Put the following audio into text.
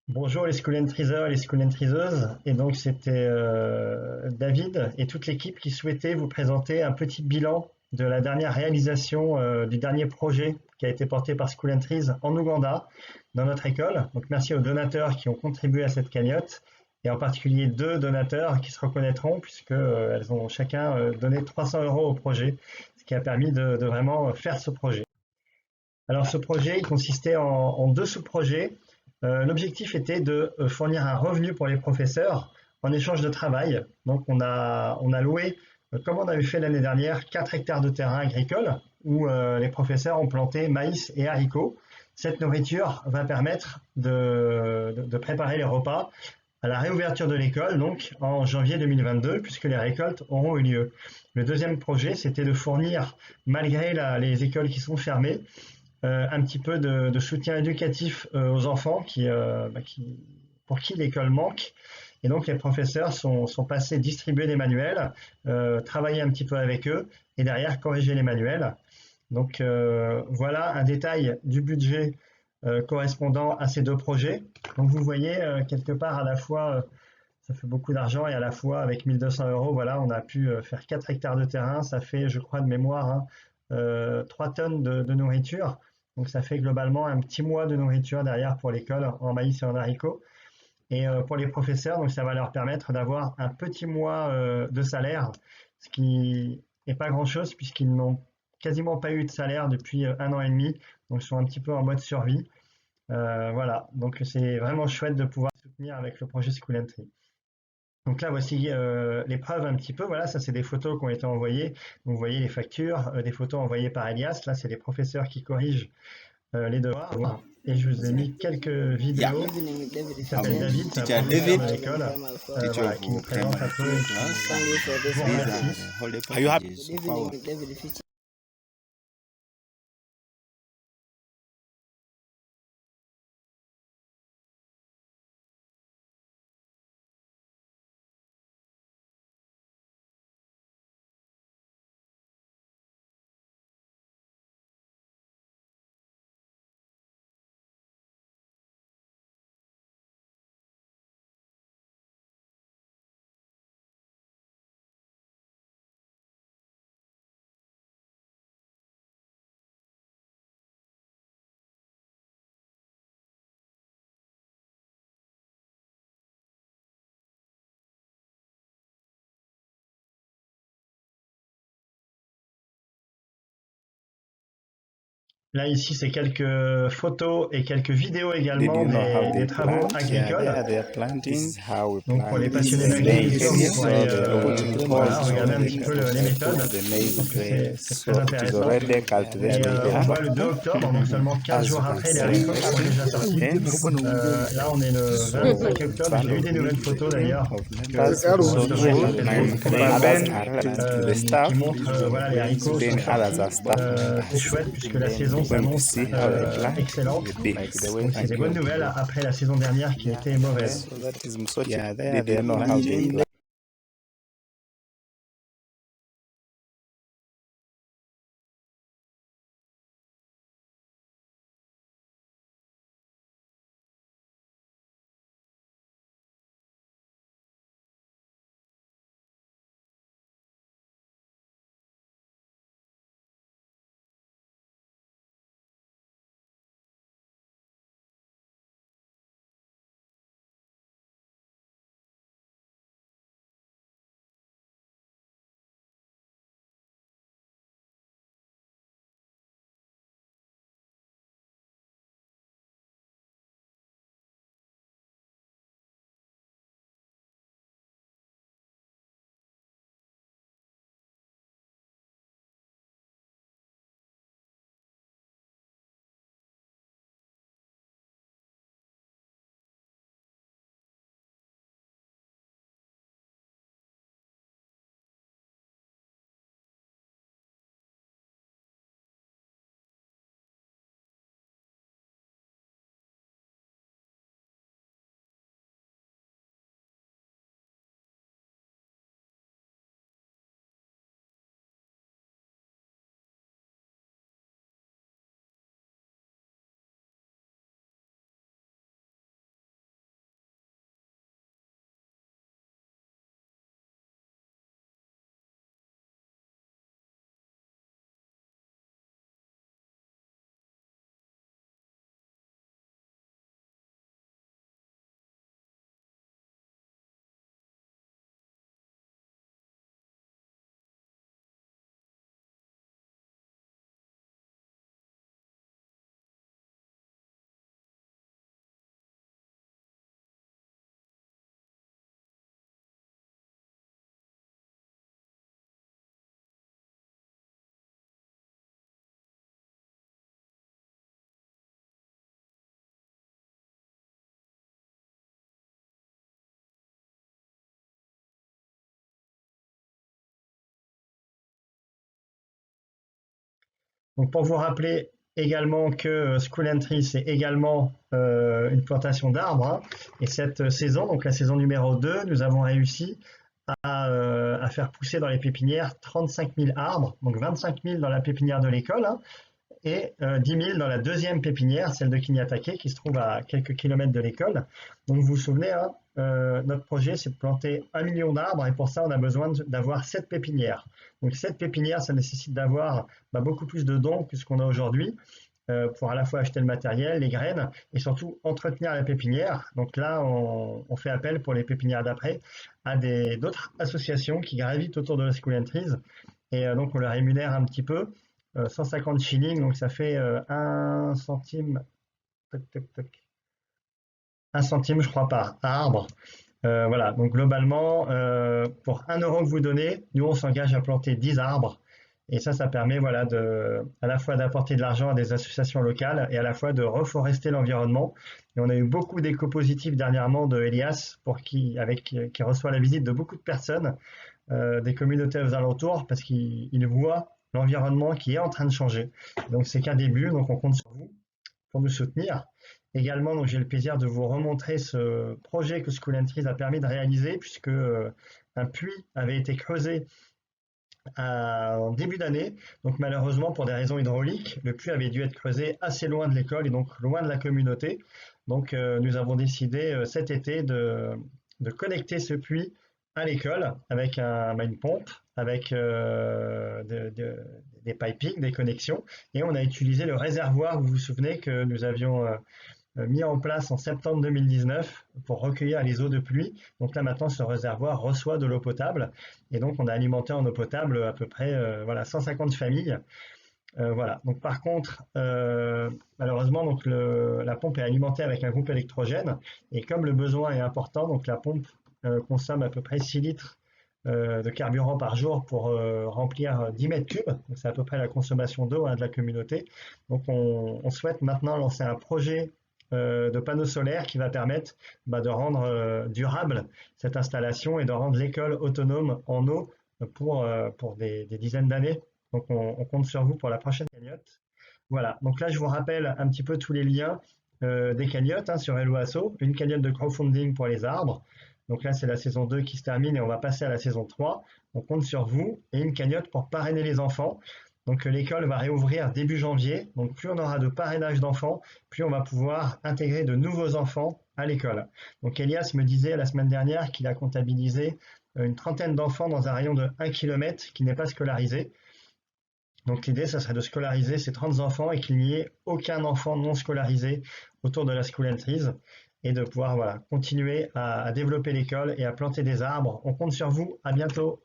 Bonjour les School Entrisers, les School Entriseuses. Et donc c'était David et toute l'équipe qui souhaitait vous présenter un petit bilan de la dernière réalisation du dernier projet qui a été porté par School Entries en Ouganda, dans notre école. Donc merci aux donateurs qui ont contribué à cette cagnotte et en particulier deux donateurs qui se reconnaîtront puisque elles ont chacun donné 300 euros au projet, ce qui a permis de vraiment faire ce projet. Alors ce projet, il consistait en deux sous-projets. L'objectif était de fournir un revenu pour les professeurs en échange de travail. Donc on a loué, comme on avait fait l'année dernière, 4 hectares de terrain agricole où les professeurs ont planté maïs et haricots. Cette nourriture va permettre de préparer les repas à la réouverture de l'école, donc en janvier 2022, puisque les récoltes auront eu lieu. Le deuxième projet, c'était de fournir, malgré les écoles qui sont fermées, un petit peu de soutien éducatif aux enfants pour qui l'école manque. Et donc les professeurs sont passés distribuer des manuels, travailler un petit peu avec eux et derrière corriger les manuels. Donc voilà un détail du budget correspondant à ces deux projets. Donc vous voyez quelque part à la fois ça fait beaucoup d'argent et à la fois avec 1200 euros, voilà, on a pu faire 4 hectares de terrain, ça fait, je crois de mémoire, 3 tonnes de nourriture. Donc ça fait globalement un petit mois de nourriture derrière pour l'école en maïs et en haricots. Et pour les professeurs, donc ça va leur permettre d'avoir un petit mois de salaire, ce qui n'est pas grand-chose puisqu'ils n'ont quasiment pas eu de salaire depuis un an et demi, donc ils sont un petit peu en mode survie. Voilà, donc c'est vraiment chouette de pouvoir soutenir avec le projet School Entry. Donc là, voici les preuves un petit peu. Voilà, ça c'est des photos qui ont été envoyées. Donc, vous voyez les factures, des photos envoyées par Elias. Là, c'est les professeurs qui corrigent les devoirs. Et je vous ai mis quelques Yeah, vidéos. Evening, David Il s'appelle speaking. David, c'est un teacher professeur David, de Thank you l'école, very much for teacher voilà, of qui nous présente un primary peu et school qui class. thank you for this vous These are honor. remercie. the holiday Are you happy? packages Good of our evening, David Fitch. Là, ici, c'est quelques photos et quelques vidéos Did également you know how des they travaux plant? Yeah, agricoles. they are This planting. is how we Donc, pour les plant This passionnés is the the maize d'agriculture, vous maize. here. pourrez So they are putting voilà, poles regarder so un they petit peu can les put méthodes. the maize Donc, there. c'est très So it is intéressant. already Et cultivated on there. voit le 2 octobre, donc seulement 15 As you jours can après, les see, récoltes sont déjà sorties. Là, on est le so 25 in octobre. front J'ai eu of des me, nouvelles the photos team d'ailleurs of members que of vous recevrez social, sur my Facebook neighbors, prochainement, the qui staff, montrent voilà, les haricots sont then others sortis. are staff C'est members. chouette puisque la saison We're going to s'annonce see how they plant excellente. the Donc beans. c'est des Thank bonnes you. nouvelles après la saison dernière qui était mauvaise. So that is Msochi. Yeah, Did they you know how plant they in plant. Donc pour vous rappeler également que School Entry, c'est également une plantation d'arbres, hein. Et cette saison, donc la saison numéro 2, nous avons réussi à faire pousser dans les pépinières 35 000 arbres, donc 25 000 dans la pépinière de l'école, hein, et 10 000 dans la deuxième pépinière, celle de Kinyatake, qui se trouve à quelques kilomètres de l'école. Donc vous vous souvenez, hein, notre projet, c'est de planter 1 million d'arbres, et pour ça, on a besoin d'avoir 7 pépinières. Donc 7 pépinières, ça nécessite d'avoir beaucoup plus de dons que ce qu'on a aujourd'hui, pour à la fois acheter le matériel, les graines, et surtout entretenir la pépinière. Donc là, on fait appel pour les pépinières d'après à d'autres associations qui gravitent autour de la School Entries, et donc on les rémunère un petit peu. 150 shillings, donc ça fait 1 centime, 1 centime je crois par arbre. Voilà, donc globalement, pour 1 euro que vous donnez, nous on s'engage à planter 10 arbres. Et ça permet voilà, à la fois d'apporter de l'argent à des associations locales et à la fois de reforester l'environnement. Et on a eu beaucoup d'échos positifs dernièrement de Elias, qui reçoit la visite de beaucoup de personnes, des communautés aux alentours, parce qu'il voit l'environnement qui est en train de changer. Donc c'est qu'un début, donc on compte sur vous pour nous soutenir. Également, donc j'ai le plaisir de vous remontrer ce projet que School Entries a permis de réaliser, puisque un puits avait été creusé en début d'année. Donc malheureusement, pour des raisons hydrauliques, le puits avait dû être creusé assez loin de l'école et donc loin de la communauté. Donc nous avons décidé cet été de connecter ce puits à l'école avec une pompe, avec des pipings, des connexions, et on a utilisé le réservoir, vous vous souvenez, que nous avions mis en place en septembre 2019 pour recueillir les eaux de pluie. Donc là maintenant, ce réservoir reçoit de l'eau potable, et donc on a alimenté en eau potable à peu près 150 familles. Voilà. Donc par contre, malheureusement, donc la pompe est alimentée avec un groupe électrogène, et comme le besoin est important, donc la pompe consomme à peu près 6 litres de carburant par jour pour remplir 10 mètres cubes. C'est à peu près la consommation d'eau, hein, de la communauté. Donc on souhaite maintenant lancer un projet de panneaux solaires qui va permettre de rendre durable cette installation et de rendre l'école autonome en eau pour des dizaines d'années. Donc on compte sur vous pour la prochaine cagnotte. Voilà, donc là je vous rappelle un petit peu tous les liens des cagnottes, hein, sur Hello Asso. Une cagnotte de crowdfunding pour les arbres. Donc là c'est la saison 2 qui se termine et on va passer à la saison 3. On compte sur vous, et une cagnotte pour parrainer les enfants. Donc l'école va réouvrir début janvier. Donc plus on aura de parrainage d'enfants, plus on va pouvoir intégrer de nouveaux enfants à l'école. Donc Elias me disait la semaine dernière qu'il a comptabilisé une trentaine d'enfants dans un rayon de 1 km qui n'est pas scolarisé. Donc l'idée, ça serait de scolariser ces 30 enfants et qu'il n'y ait aucun enfant non scolarisé autour de la School Entries, et de pouvoir continuer à développer l'école et à planter des arbres. On compte sur vous. À bientôt.